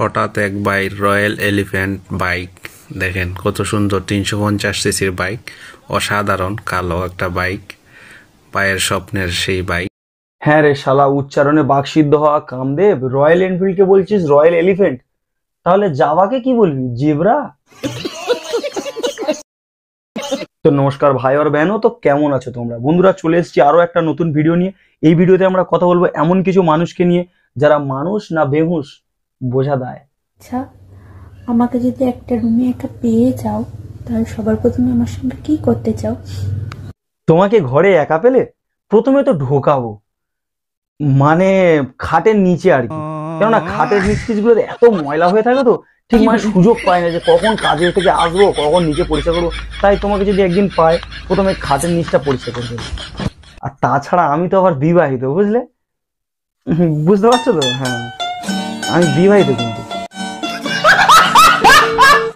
হঠাৎ এক bike, royal elephant bike. দেখেন কত সুন্দর, 350 সিসির বাইক, অসাধারণ কালো একটা বাইক, পায়ের স্বপ্নের সেই বাইক। হ্যাঁ রে শালা, উচ্চারণে বাকসিদ্ধ হওয়া কামদেব, রয়্যাল এনফিল্ডকে বলছিস রয়্যাল এলিফ্যান্ট? তাহলে জাভাকে কি বলবি, জেব্রা? তো নমস্কার ভাই আর বেনো, তো কেমন আছো তোমরা? বন্ধুরা, চলে এসেছি আরো একটা নতুন ভিডিও নিয়ে। এই ভিডিওতে আমরা কথা বলবো এমন কিছু মানুষকে নিয়ে যারা মানুষ না বেহুশ বোঝা দেয়। আচ্ছা, আমাকে যদি একটা রুমে একা পেয়ে যাও, তাহলে সবার প্রথমে আমার সঙ্গে কি করতে চাও? তোমাকে ঘরে একা পেলে প্রথমে তো ঢোকাবো, মানে খাটের নিচে আর কি। কেননা খাটের নিচ গুলো এত ময়লা হয়ে থাকে, তো ঠিক মানে সুযোগ পায় না যে কখন কাজে থেকে আসবো, কখন নিচে পরিষ্কার করবো। তাই তোমাকে যদি একদিন পাই, প্রথমে খাটের নিচটা পরিষ্কার করে দেবো। আর তাছাড়া আমি তো আবার বিবাহিত, বুঝলে? বুঝতে পারছো তো? হ্যাঁ, আমি বিবাহিত কিন্তু।